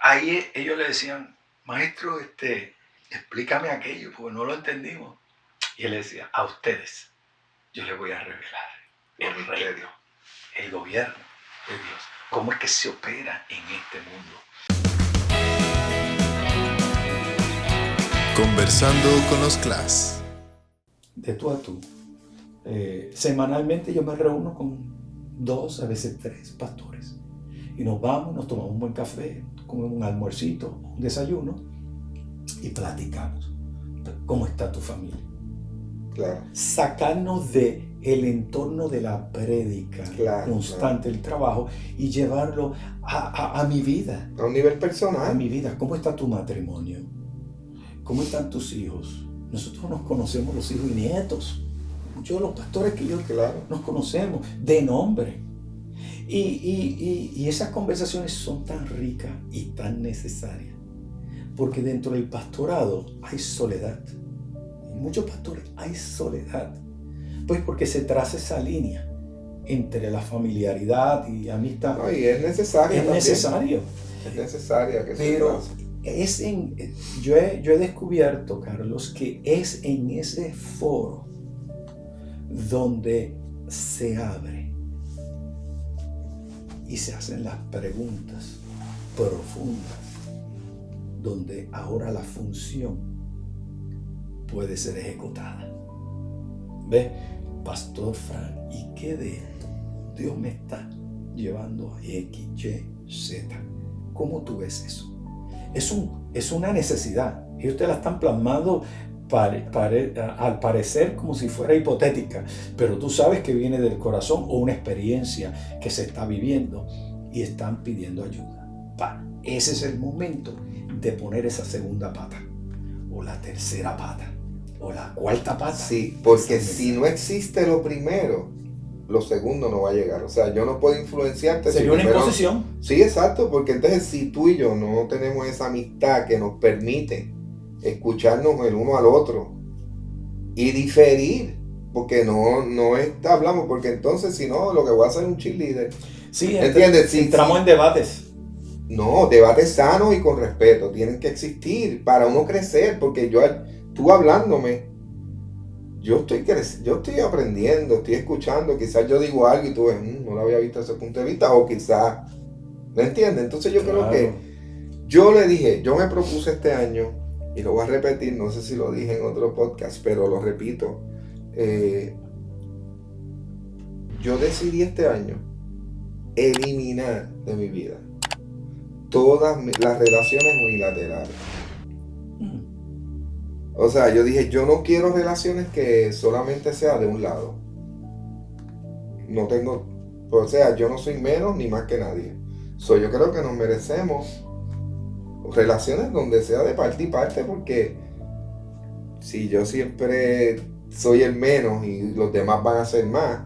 ahí ellos le decían, maestro, explícame aquello, porque no lo entendimos. Y él le decía, a ustedes yo les voy a revelar el reino, el gobierno de Dios, cómo es que se opera en este mundo. Conversando con los Class. De tú a tú. Semanalmente yo me reúno con 2, a veces 3 pastores. Y nos vamos, nos tomamos un buen café, comemos un almuercito, un desayuno y platicamos. ¿Cómo está tu familia? Claro. Sacarnos del entorno de la prédica constante, el trabajo, y llevarlo a mi vida. A un nivel personal. A mi vida. ¿Cómo está tu matrimonio? ¿Cómo están tus hijos? Nosotros nos conocemos los hijos y nietos. Yo, los pastores que yo nos conocemos de nombre. Y esas conversaciones son tan ricas y tan necesarias. Porque dentro del pastorado hay soledad. En muchos pastores hay soledad. Pues porque se traza esa línea entre la familiaridad y amistad. No, y es necesario. Es necesario. Es necesaria que pero se yo he descubierto, Carlos, que es en ese foro donde se abre y se hacen las preguntas profundas, donde ahora la función puede ser ejecutada. ¿Ves? Pastor Frank, ¿y qué de esto? Dios me está llevando a X, Y, Z. ¿Cómo tú ves eso? Es una necesidad. Ellos te la están plasmando al parecer como si fuera hipotética, pero tú sabes que viene del corazón o una experiencia que se está viviendo y están pidiendo ayuda. Ese es el momento de poner esa segunda pata, o la tercera pata, o la cuarta pata. Sí, porque si no existe lo primero, lo segundo no va a llegar. O sea, yo no puedo influenciarte. Sería una imposición. Sí, exacto, porque entonces si tú y yo no tenemos esa amistad que nos permite escucharnos el uno al otro y diferir, porque no hablamos, porque entonces si no, lo que voy a hacer es un cheerleader. Sí, ¿entiendes? Entramos en debates. No, debates sanos y con respeto tienen que existir para uno crecer, porque tú hablándome, yo estoy aprendiendo, estoy escuchando, quizás yo digo algo y tú ves, no lo había visto desde ese punto de vista, o quizás, ¿me entiendes? Entonces yo creo que yo le dije, yo me propuse este año, y lo voy a repetir, no sé si lo dije en otro podcast, pero lo repito, yo decidí este año eliminar de mi vida todas las relaciones unilaterales. O sea, yo dije, yo no quiero relaciones que solamente sea de un lado. No tengo, o sea, yo no soy menos ni más que nadie. Yo creo que nos merecemos relaciones donde sea de parte y parte, porque si yo siempre soy el menos y los demás van a ser más,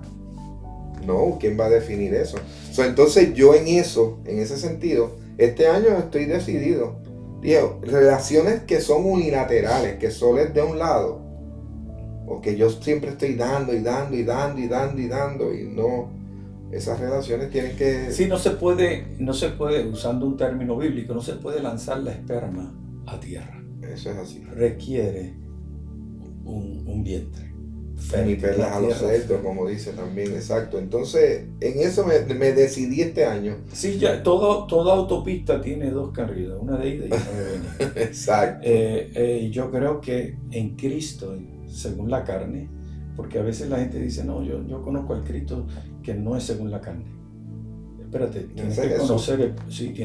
no, ¿quién va a definir eso? Entonces yo en ese sentido, este año estoy decidido. Digo, relaciones que son unilaterales, que solo es de un lado, o que yo siempre estoy dando y dando y dando y dando y dando, y no, esas relaciones tienen que... Sí, no se puede, usando un término bíblico, no se puede lanzar la esperma a tierra. Eso es así. Requiere un vientre. Ni perlas a los cerdos, como dice también, exacto. Entonces, en eso me decidí este año. Sí, ya toda autopista tiene 2 carriles, una de ida y una de venida. Exacto. Yo creo que en Cristo, según la carne, porque a veces la gente dice, no, yo conozco al Cristo que no es según la carne. Espérate, tienes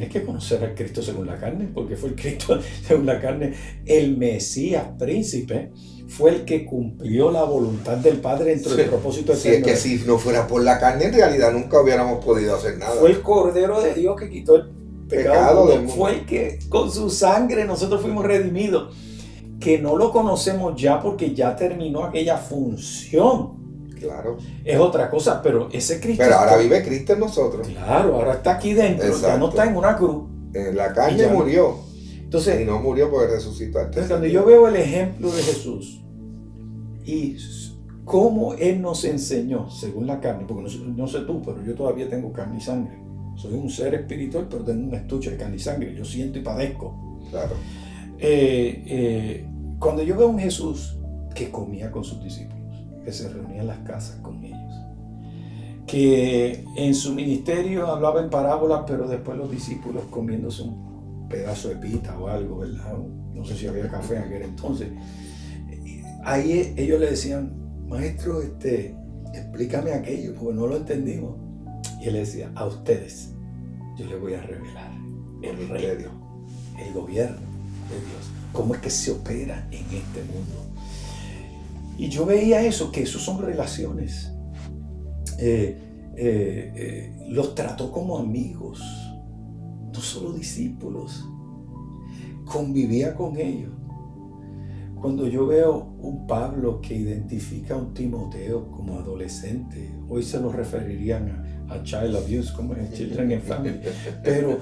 que conocer al Cristo según la carne, porque fue el Cristo según la carne, el Mesías príncipe, fue el que cumplió la voluntad del Padre dentro del propósito eterno. Sí, es que si no fuera por la carne, en realidad nunca hubiéramos podido hacer nada. Fue el Cordero de Dios que quitó el pecado del mundo. Fue el que con su sangre nosotros fuimos redimidos. Que no lo conocemos ya porque ya terminó aquella función. Claro. Es otra cosa, pero ese Cristo... Pero ahora vive Cristo en nosotros. Claro, ahora está aquí dentro. Exacto. Ya no está en una cruz. En la carne murió. Entonces, y no murió porque resucitó. Entonces, cuando yo veo el ejemplo de Jesús y cómo Él nos enseñó, según la carne, porque no sé tú, pero yo todavía tengo carne y sangre, Soy un ser espiritual, pero tengo un estuche de carne y sangre. Yo siento y padezco. Claro. Cuando yo veo a un Jesús que comía con sus discípulos, que se reunía en las casas con ellos, que en su ministerio hablaba en parábolas, pero después los discípulos comiéndose un pedazo de pita o algo, ¿verdad? No sé si había café en aquel entonces. Ahí ellos le decían, maestro, explícame aquello, porque no lo entendimos. Y él decía, a ustedes yo les voy a revelar el reino, el gobierno de Dios, cómo es que se opera en este mundo. Y yo veía eso, que eso son relaciones. Los trató como amigos, no solo discípulos. Convivía con ellos. Cuando yo veo un Pablo que identifica a un Timoteo como adolescente, hoy se lo referirían a child abuse, como en Children and Family, pero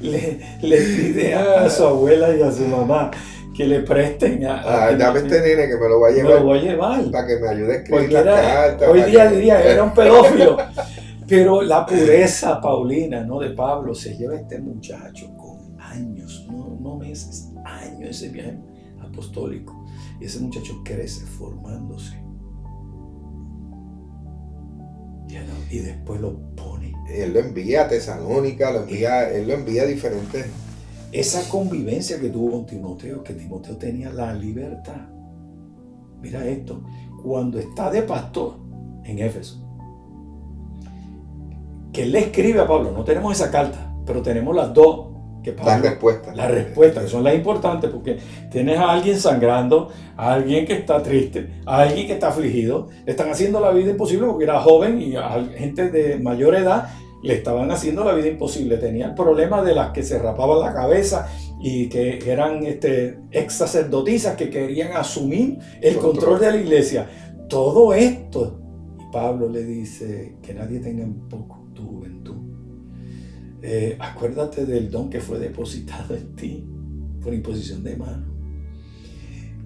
le pide a su abuela y a su mamá que le presten dame este nene que me lo voy a llevar. Me lo voy a llevar. Para que me ayude a escribir Porque las cartas. Hoy día diría, era un pedófilo. Pero la pureza paulina, ¿no? De Pablo se lleva a este muchacho con años, no meses, años, ese viaje apostólico. Y ese muchacho crece formándose. Y después lo pone. Él lo envía a Tesalónica, él lo envía a diferentes. Esa convivencia que tuvo con Timoteo, que Timoteo tenía la libertad. Mira esto, cuando está de pastor en Éfeso, que él le escribe a Pablo, no tenemos esa carta, pero tenemos las dos. Que Pablo, las respuestas, que son las importantes, porque tienes a alguien sangrando, a alguien que está triste, a alguien que está afligido, le están haciendo la vida imposible porque era joven y a gente de mayor edad le estaban haciendo la vida imposible. Tenía el problema de las que se rapaban la cabeza y que eran ex sacerdotisas que querían asumir el control de la iglesia. Todo esto, y Pablo le dice que nadie tenga en poco tu juventud. Acuérdate del don que fue depositado en ti por imposición de mano.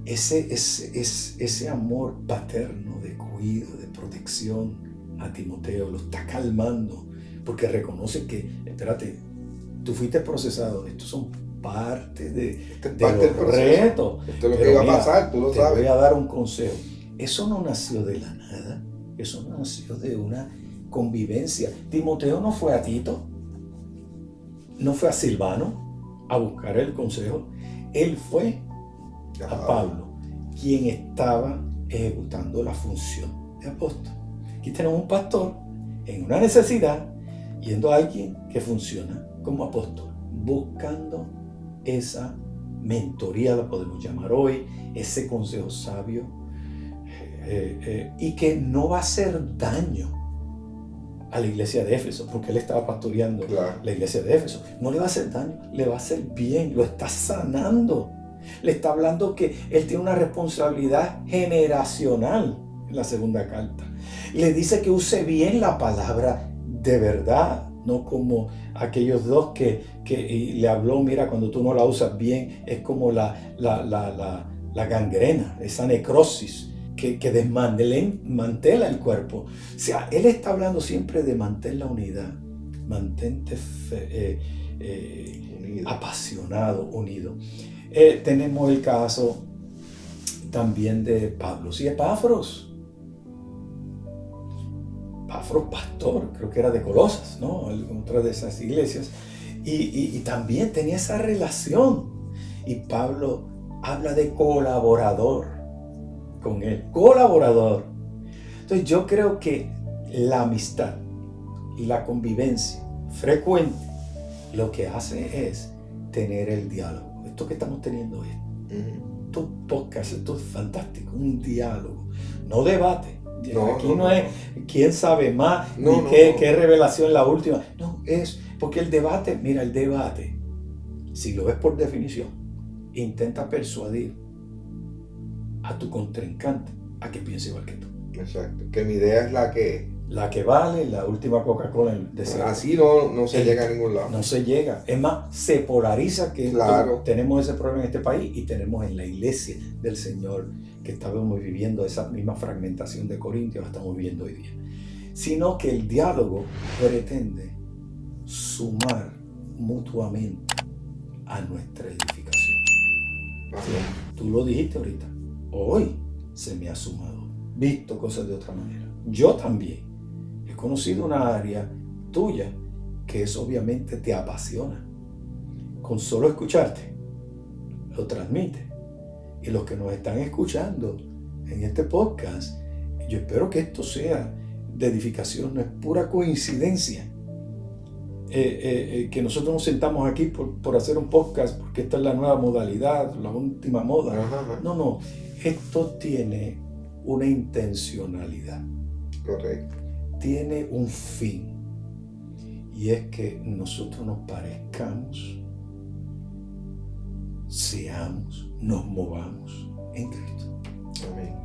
Ese amor paterno de cuidado, de protección a Timoteo lo está calmando, porque reconoce que, espérate, tú fuiste procesado, estos son parte de los retos. Esto es lo que iba a pasar, tú lo sabes. Te voy a dar un consejo. Eso no nació de la nada, eso no nació de una convivencia. Timoteo no fue a Tito, no fue a Silvano a buscar el consejo, él fue a Pablo, quien estaba ejecutando la función de apóstol. Aquí tenemos un pastor en una necesidad, yendo a alguien que funciona como apóstol, buscando esa mentoría, la podemos llamar hoy, ese consejo sabio, y que no va a hacer daño a la iglesia de Éfeso, porque él estaba pastoreando la iglesia de Éfeso. No le va a hacer daño, le va a hacer bien, lo está sanando. Le está hablando que él tiene una responsabilidad generacional en la segunda carta. Le dice que use bien la palabra de verdad, no como aquellos dos que le habló, mira, cuando tú no la usas bien, es como la gangrena, esa necrosis que desmantela el cuerpo. O sea, él está hablando siempre de mantener la unidad, mantente apasionado, unido. Tenemos el caso también de Pablo y Epafros. Epafros, pastor, creo que era de Colosas, ¿no? Otra de esas iglesias. Y también tenía esa relación. Y Pablo habla de colaborador con él, colaborador. Entonces yo creo que la amistad y la convivencia frecuente lo que hace es tener el diálogo. Esto que estamos teniendo hoy, estos podcasts, esto es fantástico, un diálogo, no debate. Aquí no es quién sabe más, ni qué revelación la última. No, es porque el debate, mira, el debate, si lo ves por definición, intenta persuadir a tu contrincante a que piense igual que tú. Exacto, que mi idea es la que vale, la última Coca-Cola del desierto. Así no se llega a ningún lado. No se llega. Es más, se polariza, que tenemos ese problema en este país y tenemos en la iglesia del Señor, que estábamos viviendo esa misma fragmentación de Corintios, la estamos viviendo hoy día. Sino que el diálogo pretende sumar mutuamente a nuestra edificación. Amén. Tú lo dijiste ahorita. Hoy se me ha sumado. Visto cosas de otra manera. Yo también he conocido una área tuya que eso obviamente te apasiona. Con solo escucharte, lo transmite. Y los que nos están escuchando en este podcast, yo espero que esto sea de edificación, no es pura coincidencia. Que nosotros nos sentamos aquí por hacer un podcast, porque esta es la nueva modalidad, la última moda. Ajá. No, esto tiene una intencionalidad. Correcto. Tiene un fin. Y es que nosotros nos parezcamos, seamos, nos movamos en Cristo. Amén.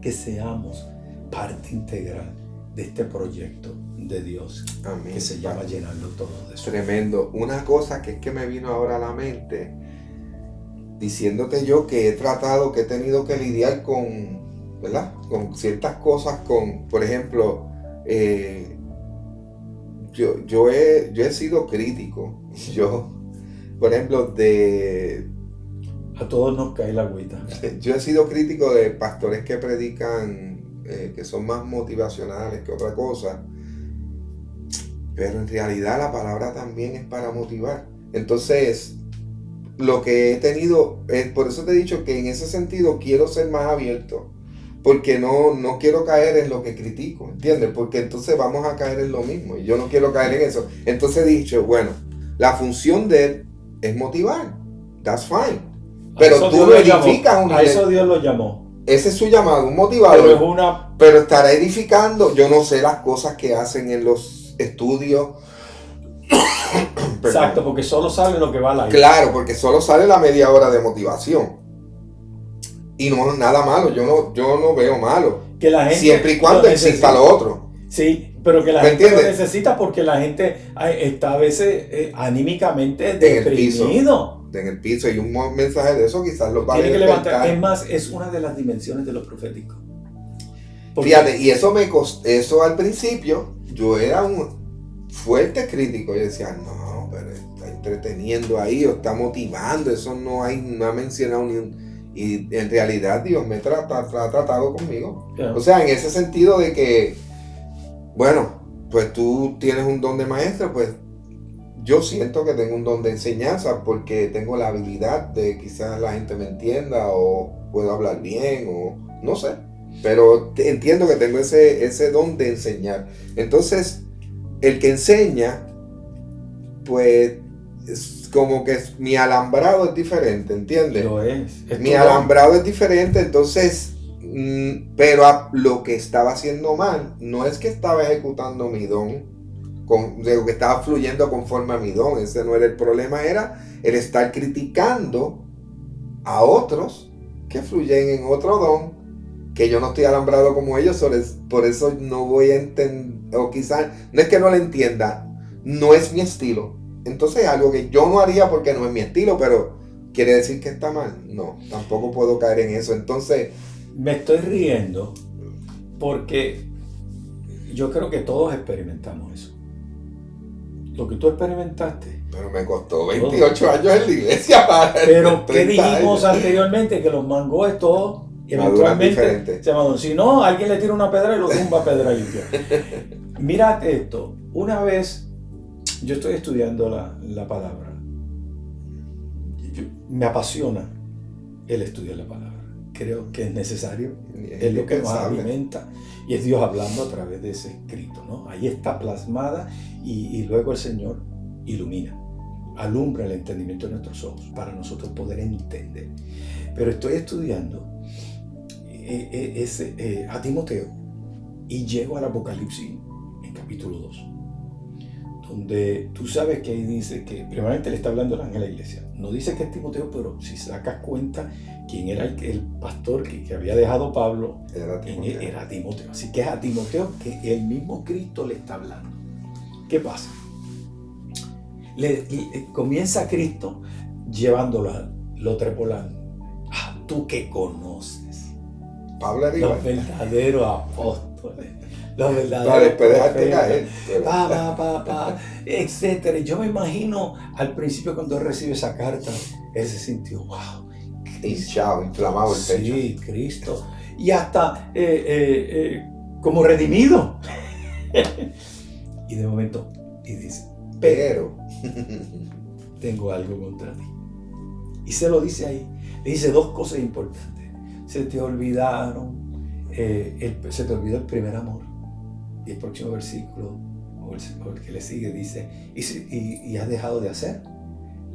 Que seamos parte integral de este proyecto de Dios. Amén. Que se llama llenarlo todo de eso. Tremendo. Una cosa que es que me vino ahora a la mente, diciéndote yo que he tenido que lidiar con, ¿verdad? Con ciertas cosas, por ejemplo, yo he sido crítico. Por ejemplo, A todos nos cae la agüita. yo he sido crítico de pastores que predican, que son más motivacionales que otra cosa. Pero en realidad la palabra también es para motivar. Entonces, lo que he tenido, por eso te he dicho que en ese sentido quiero ser más abierto. Porque no quiero caer en lo que critico, ¿entiendes? Porque entonces vamos a caer en lo mismo. Y yo no quiero caer en eso. Entonces he dicho, bueno, la función de él es motivar. That's fine. Pero tú lo edificas. A eso Dios lo llamó. Ese es su llamado, un motivador. Pero estará edificando. Yo no sé las cosas que hacen en los estudios. Exacto, porque solo sale lo que va al aire. Claro, porque solo sale la media hora de motivación. Y no es nada malo, yo no veo malo. Que la gente siempre y cuando exista lo otro. Sí, pero que la gente lo necesita porque la gente está a veces anímicamente deprimido. En el piso, y un mensaje de eso quizás lo va a Tiene que levantar. Es más, es una de las dimensiones de lo profético. Fíjate, y eso me costó, eso al principio, yo era un fuerte crítico. Yo decía, no, pero está entreteniendo ahí, o está motivando, eso no ha mencionado ni un... Y en realidad Dios me ha tratado conmigo. Claro. O sea, en ese sentido de que, bueno, pues tú tienes un don de maestro, pues yo siento que tengo un don de enseñanza porque tengo la habilidad de quizás la gente me entienda o puedo hablar bien o no sé. Pero entiendo que tengo ese don de enseñar. Entonces, el que enseña, pues... es como que mi alambrado es diferente, ¿entiendes? Lo es. Mi alambrado es diferente, entonces, pero lo que estaba haciendo mal, no es que estaba ejecutando mi don, que estaba fluyendo conforme a mi don, ese no era el problema, era el estar criticando a otros que fluyen en otro don, que yo no estoy alambrado como ellos, por eso no voy a entender, o quizás, no es que no lo entienda, no es mi estilo. Entonces algo que yo no haría porque no es mi estilo, pero ¿quiere decir que está mal? No, tampoco puedo caer en eso. Entonces... Me estoy riendo porque yo creo que todos experimentamos eso. Lo que tú experimentaste. Pero me costó 28 años en la iglesia. Pero ¿qué dijimos anteriormente? Que los mangos todos eventualmente se maduran. Si no, alguien le tira una pedra y lo tumba a pedra limpia. Mira esto. Una vez... Yo estoy estudiando la palabra. Me apasiona el estudio de la palabra. Creo que es necesario. Es lo que nos alimenta. Y es Dios hablando a través de ese escrito, ¿no? Ahí está plasmada y luego el Señor ilumina, alumbra el entendimiento de nuestros ojos para nosotros poder entender. Pero estoy estudiando a Timoteo y llego al Apocalipsis en capítulo 2. Donde tú sabes que ahí dice que primeramente le está hablando el ángel a la iglesia. No dice que es Timoteo, pero si sacas cuenta quién era el pastor que había dejado Pablo, era Timoteo. Así que es a Timoteo que el mismo Cristo le está hablando. ¿Qué pasa? Comienza Cristo llevándolo, lo trepolando. Tú que conoces. Pablo arriba. Los verdaderos apóstoles. los verdaderos Para después dejarte profetas, caer. etcétera. Yo me imagino al principio cuando él recibe esa carta, él se sintió, wow, Hinchado, inflamado el pecho. sí, Cristo. Y hasta como redimido. Y de momento, y dice, pero tengo algo contra ti. Y se lo dice ahí. Le dice dos cosas importantes. Se te olvidaron, se te olvidó el primer amor. Y el próximo versículo, o el que le sigue, dice, y has dejado de hacer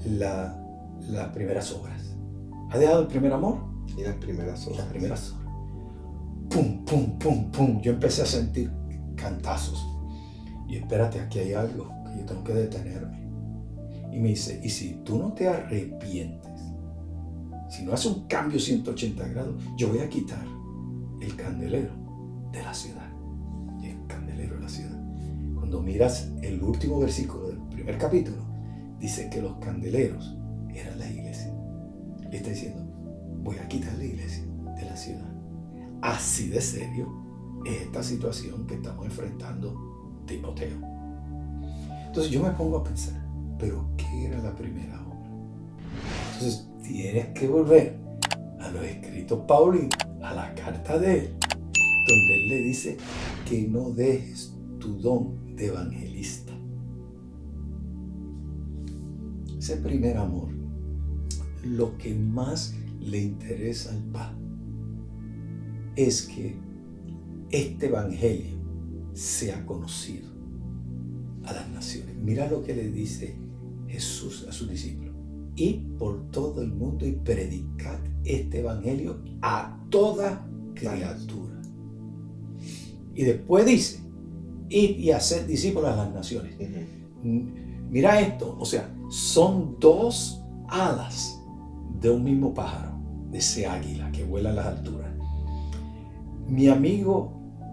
las primeras obras. ¿Has dejado el primer amor? Y las primeras horas. Las primeras obras. Pum, pum, pum, pum. Yo empecé a sentir cantazos. Y espérate, aquí hay algo que yo tengo que detenerme. Y me dice, y si tú no te arrepientes, si no haces un cambio 180 grados, yo voy a quitar el candelero de la ciudad. Y el candelero de la ciudad. Cuando miras el último versículo del primer capítulo, dice que los candeleros eran la iglesia. Le está diciendo, voy a quitar la iglesia de la ciudad. Así de serio es esta situación que estamos enfrentando Timoteo. Entonces yo me pongo a pensar, ¿pero qué era la primera obra? Entonces tienes que volver a los escritos paulinos, a la carta de él, donde él le dice que no dejes tu don de evangelista. Ese primer amor, lo que más le interesa al Padre es que este evangelio sea conocido a las naciones. Mira lo que le dice Jesús a sus discípulos. Id por todo el mundo y predicad este evangelio a toda criatura. Y después dice, id y haced discípulos a las naciones. Mira esto, o sea, son dos alas de un mismo pájaro, de ese águila que vuela a las alturas. Mi amigo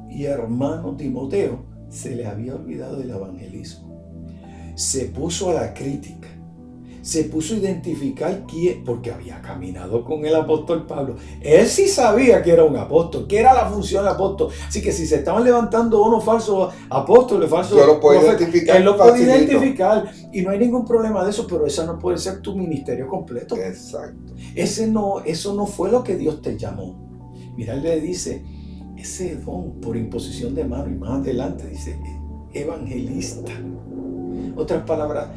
y hermano Timoteo se le había olvidado del evangelismo. Se puso a la crítica. Se puso a identificar quién, porque había caminado con el apóstol Pablo. Él sí sabía que era un apóstol, que era la función del apóstol. Así que si se estaban levantando unos falsos apóstoles, falsos yo lo puedo profetas, identificar. él lo puede facilito. identificar. Y no hay ningún problema de eso, pero ese no puede ser tu ministerio completo. Exacto. Eso no fue lo que Dios te llamó. Mira, él le dice, ese don por imposición de mano, y más adelante dice, evangelista. Otras palabras,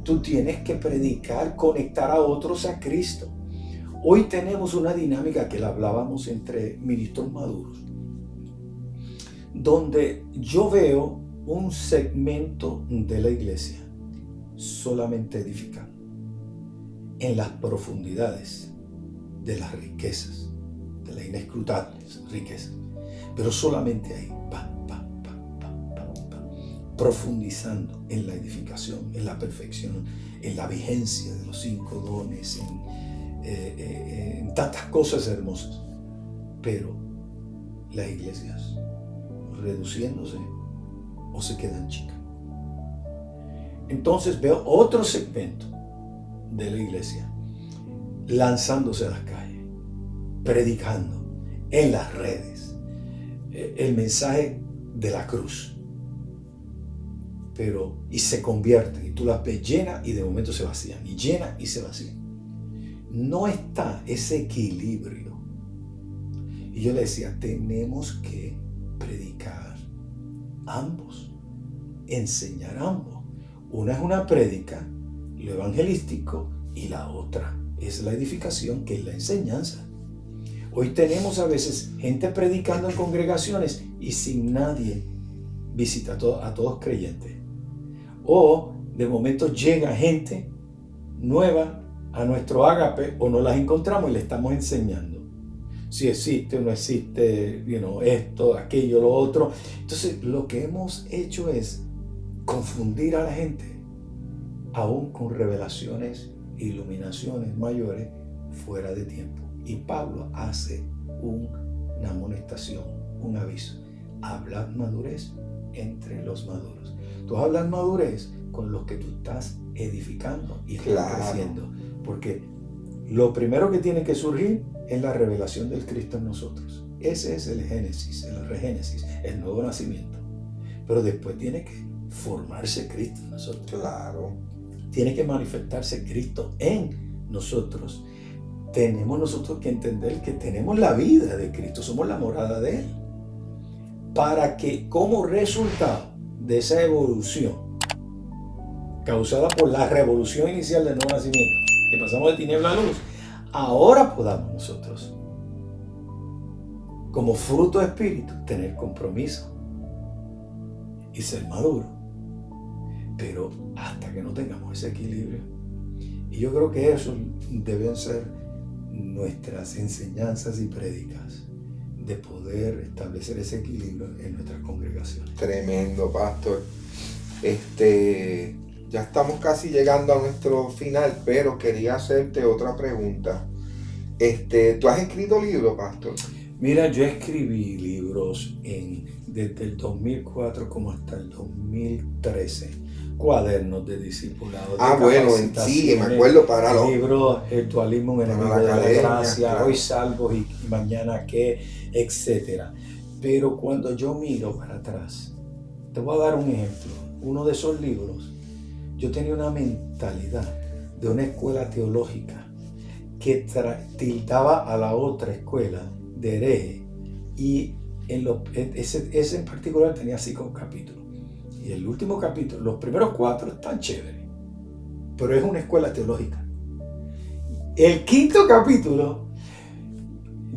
tú tienes que predicar, conectar a otros a Cristo. Hoy tenemos una dinámica que la hablábamos entre ministros maduros, donde yo veo un segmento de la iglesia solamente edificando en las profundidades de las riquezas, de las inescrutables riquezas, pero solamente ahí, profundizando en la edificación, en la perfección, en la vigencia de los 5 dones, en tantas cosas hermosas. Pero las iglesias reduciéndose o se quedan chicas. Entonces veo otro segmento de la iglesia lanzándose a las calles, predicando en las redes el mensaje de la cruz. Y se convierten, y tú las ves llenas y de momento se vacían, y llenas y se vacían. No está ese equilibrio. Y yo le decía, tenemos que predicar ambos, enseñar ambos. Una es una prédica, lo evangelístico, y la otra es la edificación, que es la enseñanza. Hoy tenemos a veces gente predicando en congregaciones y sin nadie visita a todos creyentes. O de momento llega gente nueva a nuestro ágape o no las encontramos y le estamos enseñando si existe o no existe, esto, aquello, lo otro. Entonces lo que hemos hecho es confundir a la gente, aún con revelaciones e iluminaciones mayores fuera de tiempo. Y Pablo hace una amonestación, un aviso: hablad madurez entre los maduros. Tú hablas madurez con los que tú estás edificando y estás creciendo. Porque lo primero que tiene que surgir es la revelación del Cristo en nosotros. Ese es el Génesis, el regénesis, el nuevo nacimiento. pero después tiene que formarse Cristo en nosotros. Claro. Tiene que manifestarse Cristo en nosotros. Tenemos nosotros que entender que tenemos la vida de Cristo, somos la morada de Él. Para que como resultado de esa evolución causada por la revolución inicial del nuevo nacimiento, que pasamos de tiniebla a luz, ahora podamos nosotros, como fruto de espíritu, tener compromiso y ser maduros. Pero hasta que no tengamos ese equilibrio, y yo creo que eso deben ser nuestras enseñanzas y prédicas, de poder establecer ese equilibrio en nuestras congregaciones. Tremendo, pastor. Ya estamos casi llegando a nuestro final, pero quería hacerte otra pregunta. ¿Tú has escrito libros, pastor? Mira, yo escribí libros desde el 2004 como hasta el 2013. Cuadernos de discipulado. Bueno, sí, me acuerdo para los libros, El dualismo, un enemigo de la gracia, claro. Hoy salvos y mañana qué, etcétera. Pero cuando yo miro para atrás, te voy a dar un ejemplo. Uno de esos libros, yo tenía una mentalidad de una escuela teológica que tildaba a la otra escuela de hereje, y ese en particular tenía 5 capítulos. Y el último capítulo, los primeros 4 están chéveres, pero es una escuela teológica. El 5º capítulo,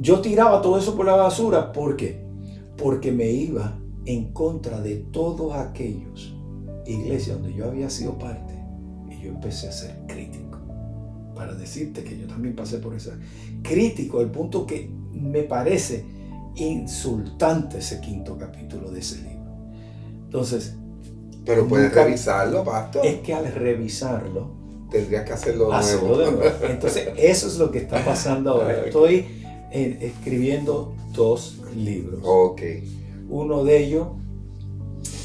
yo tiraba todo eso por la basura. ¿Por qué? Porque me iba en contra de todos aquellos iglesias donde yo había sido parte, y yo empecé a ser crítico. Para decirte que yo también pasé por eso. Crítico, al punto que me parece insultante ese 5º capítulo de ese libro. Entonces, pero puedes revisarlo, pastor. Es que al revisarlo, tendrías que hacerlo de nuevo. Entonces, eso es lo que está pasando ahora. Estoy escribiendo 2 libros. Ok. Uno de ellos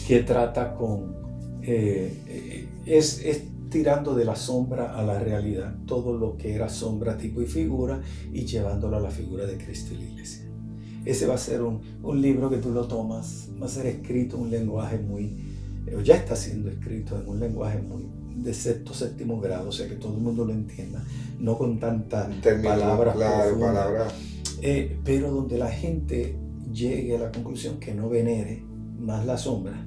que trata con es tirando de la sombra a la realidad, todo lo que era sombra, tipo y figura, y llevándolo a la figura de Cristo y la iglesia. Ese va a ser un libro que tú lo tomas, va a ser escrito en un lenguaje ya está siendo escrito en un lenguaje muy de 6º, 7º grado, o sea que todo el mundo lo entienda, no con tantas palabras profundas, pero donde la gente llegue a la conclusión que no venere más la sombra.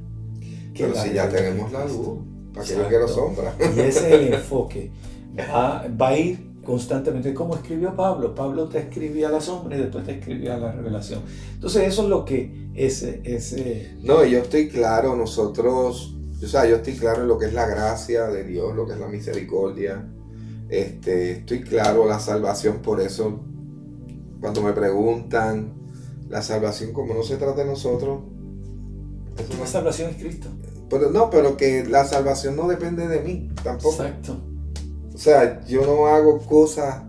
Pero si ya tenemos la luz, ¿para qué yo quiero sombra? Y ese es el enfoque. Va a ir constantemente, como escribió Pablo. Pablo te escribía la sombra y después te escribía la revelación. Entonces eso es lo que No, yo estoy claro, yo estoy claro en lo que es la gracia de Dios, lo que es la misericordia. Estoy claro la salvación, por eso cuando me preguntan la salvación, como no se trata de nosotros, la salvación es Cristo. Pero que la salvación no depende de mí tampoco. Exacto. O sea, yo no hago cosas.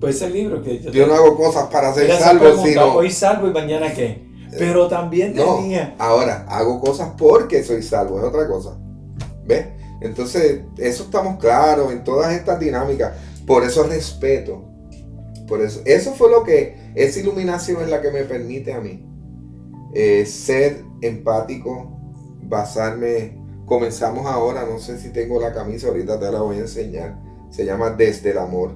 Pues ese libro que yo no hago cosas para ser salvo, sino hoy salvo y mañana qué. Pero también tenía. No, ahora hago cosas porque soy salvo, es otra cosa. ¿Ves? Entonces, eso estamos claros en todas estas dinámicas. Por eso respeto. Por eso fue esa iluminación es la que me permite a mí ser empático, basarme. Comenzamos ahora, no sé si tengo la camisa, ahorita te la voy a enseñar. Se llama Desde el Amor,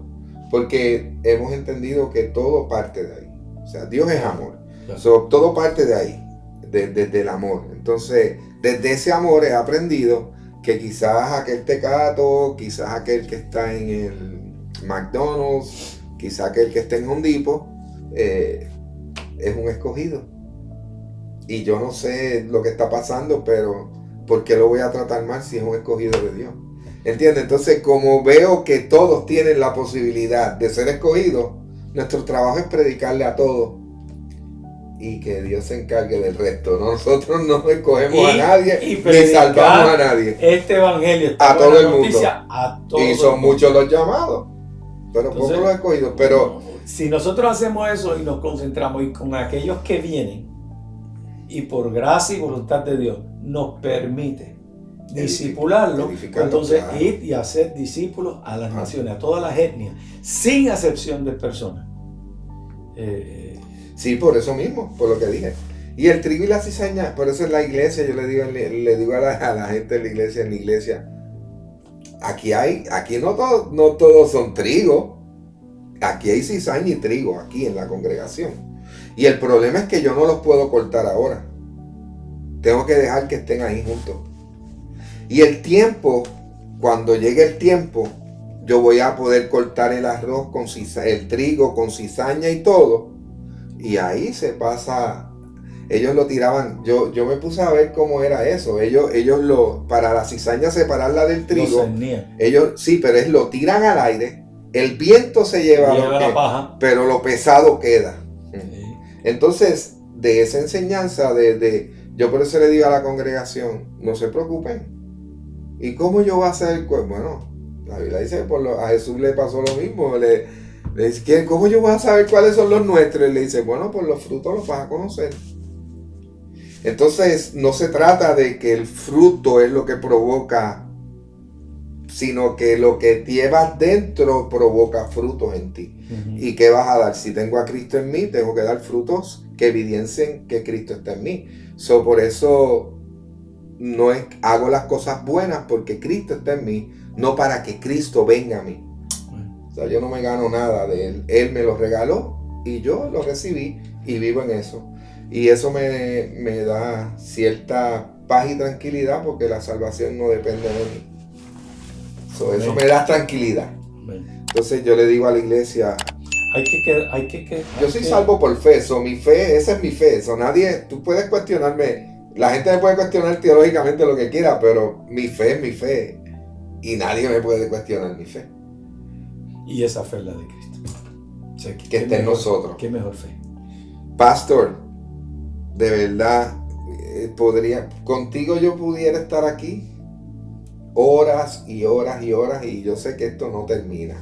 porque hemos entendido que todo parte de ahí. O sea, Dios es amor. Claro. Todo parte de ahí, desde el amor. Entonces, desde ese amor he aprendido que quizás aquel tecato, quizás aquel que está en el McDonald's, quizás aquel que está en Home Depot, es un escogido. Y yo no sé lo que está pasando, pero ¿por qué lo voy a tratar mal si es un escogido de Dios? ¿Entiendes? Entonces, como veo que todos tienen la posibilidad de ser escogidos, nuestro trabajo es predicarle a todos y que Dios se encargue del resto. Nosotros no escogemos a nadie ni salvamos a nadie. Este evangelio a todo el mundo. Y son muchos los llamados, pero pocos los escogidos. Pero si nosotros hacemos eso y nos concentramos y con aquellos que vienen, y por gracia y voluntad de Dios nos permite discipularlo, entonces claro, ir y hacer discípulos a las naciones, a todas las etnias, sin acepción de personas. Sí, por eso mismo, por lo que dije. Y el trigo y la cizaña, por eso en la iglesia, yo le digo a la gente de la iglesia, aquí no todos son trigo, aquí hay cizaña y trigo, aquí en la congregación. Y el problema es que yo no los puedo cortar ahora. Tengo que dejar que estén ahí juntos. Y el tiempo, cuando llegue el tiempo, yo voy a poder cortar el arroz con el trigo con cizaña y todo. Y ahí se pasa. Ellos lo tiraban. Yo me puse a ver cómo era eso. Ellos para la cizaña separarla del trigo. Ellos, sí, pero lo tiran al aire. El viento se lleva la paja, pero lo pesado queda. Sí. Entonces, de esa enseñanza, yo por eso le digo a la congregación, no se preocupen. ¿Y cómo yo voy a hacer? Bueno, la Biblia dice, a Jesús le pasó lo mismo. Le dice, ¿cómo yo voy a saber cuáles son los nuestros? Y le dice, bueno, por los frutos los vas a conocer. Entonces, no se trata de que el fruto es lo que provoca, sino que lo que llevas dentro provoca frutos en ti. Uh-huh. ¿Y qué vas a dar? Si tengo a Cristo en mí, tengo que dar frutos que evidencien que Cristo está en mí. Por eso hago las cosas buenas porque Cristo está en mí, no para que Cristo venga a mí. O sea, yo no me gano nada de Él. Él me lo regaló y yo lo recibí y vivo en eso. Y eso me da cierta paz y tranquilidad porque la salvación no depende de mí. Eso me da tranquilidad. Entonces yo le digo a la iglesia, yo soy salvo por fe, esa es mi fe. Tú puedes cuestionarme, la gente me puede cuestionar teológicamente lo que quiera, pero mi fe es mi fe y nadie me puede cuestionar mi fe. Y esa fe es la de Cristo. O sea, que esté en nosotros. ¿Qué mejor fe? Pastor, de verdad, contigo yo pudiera estar aquí horas y horas y horas y yo sé que esto no termina.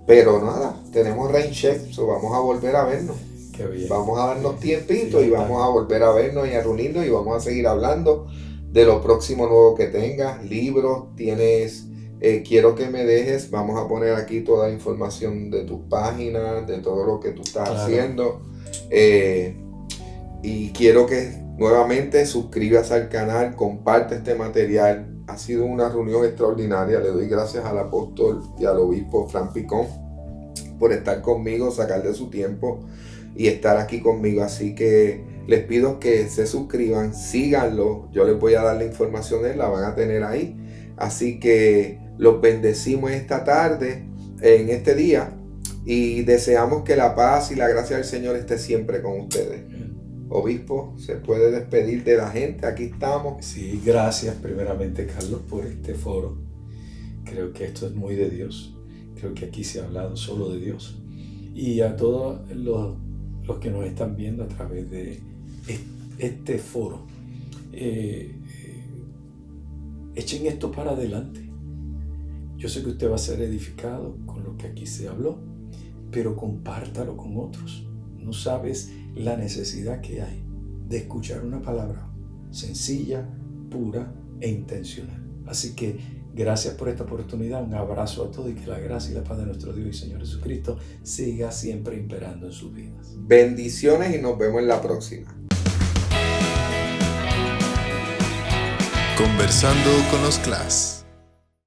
Pero nada, tenemos rain check, vamos a volver a vernos. Qué bien. Vamos a darnos tiempito y vamos a volver a vernos y a reunirnos y vamos a seguir hablando de lo próximo nuevo que tengas. Libros, tienes, quiero que me dejes, vamos a poner aquí toda la información de tus páginas, de todo lo que tú estás haciendo. Y quiero que nuevamente suscribas al canal, comparte este material. Ha sido una reunión extraordinaria. Le doy gracias al apóstol y al obispo Fran Picón por estar conmigo, sacar de su tiempo y estar aquí conmigo. Así que les pido que se suscriban, síganlo. Yo les voy a dar la información, la van a tener ahí. Así que los bendecimos esta tarde, en este día, y deseamos que la paz y la gracia del Señor esté siempre con ustedes. Obispo, se puede despedir de la gente, aquí estamos. Sí, gracias primeramente, Carlos, por este foro. Creo que esto es muy de Dios. Creo que aquí se ha hablado solo de Dios. Y a todos los que nos están viendo a través de este foro, echen esto para adelante. Yo sé que usted va a ser edificado con lo que aquí se habló, pero compártalo con otros. No sabes la necesidad que hay de escuchar una palabra sencilla, pura e intencional. Así que gracias por esta oportunidad, un abrazo a todos y que la gracia y la paz de nuestro Dios y Señor Jesucristo siga siempre imperando en sus vidas. Bendiciones y nos vemos en la próxima. Conversando con los Class.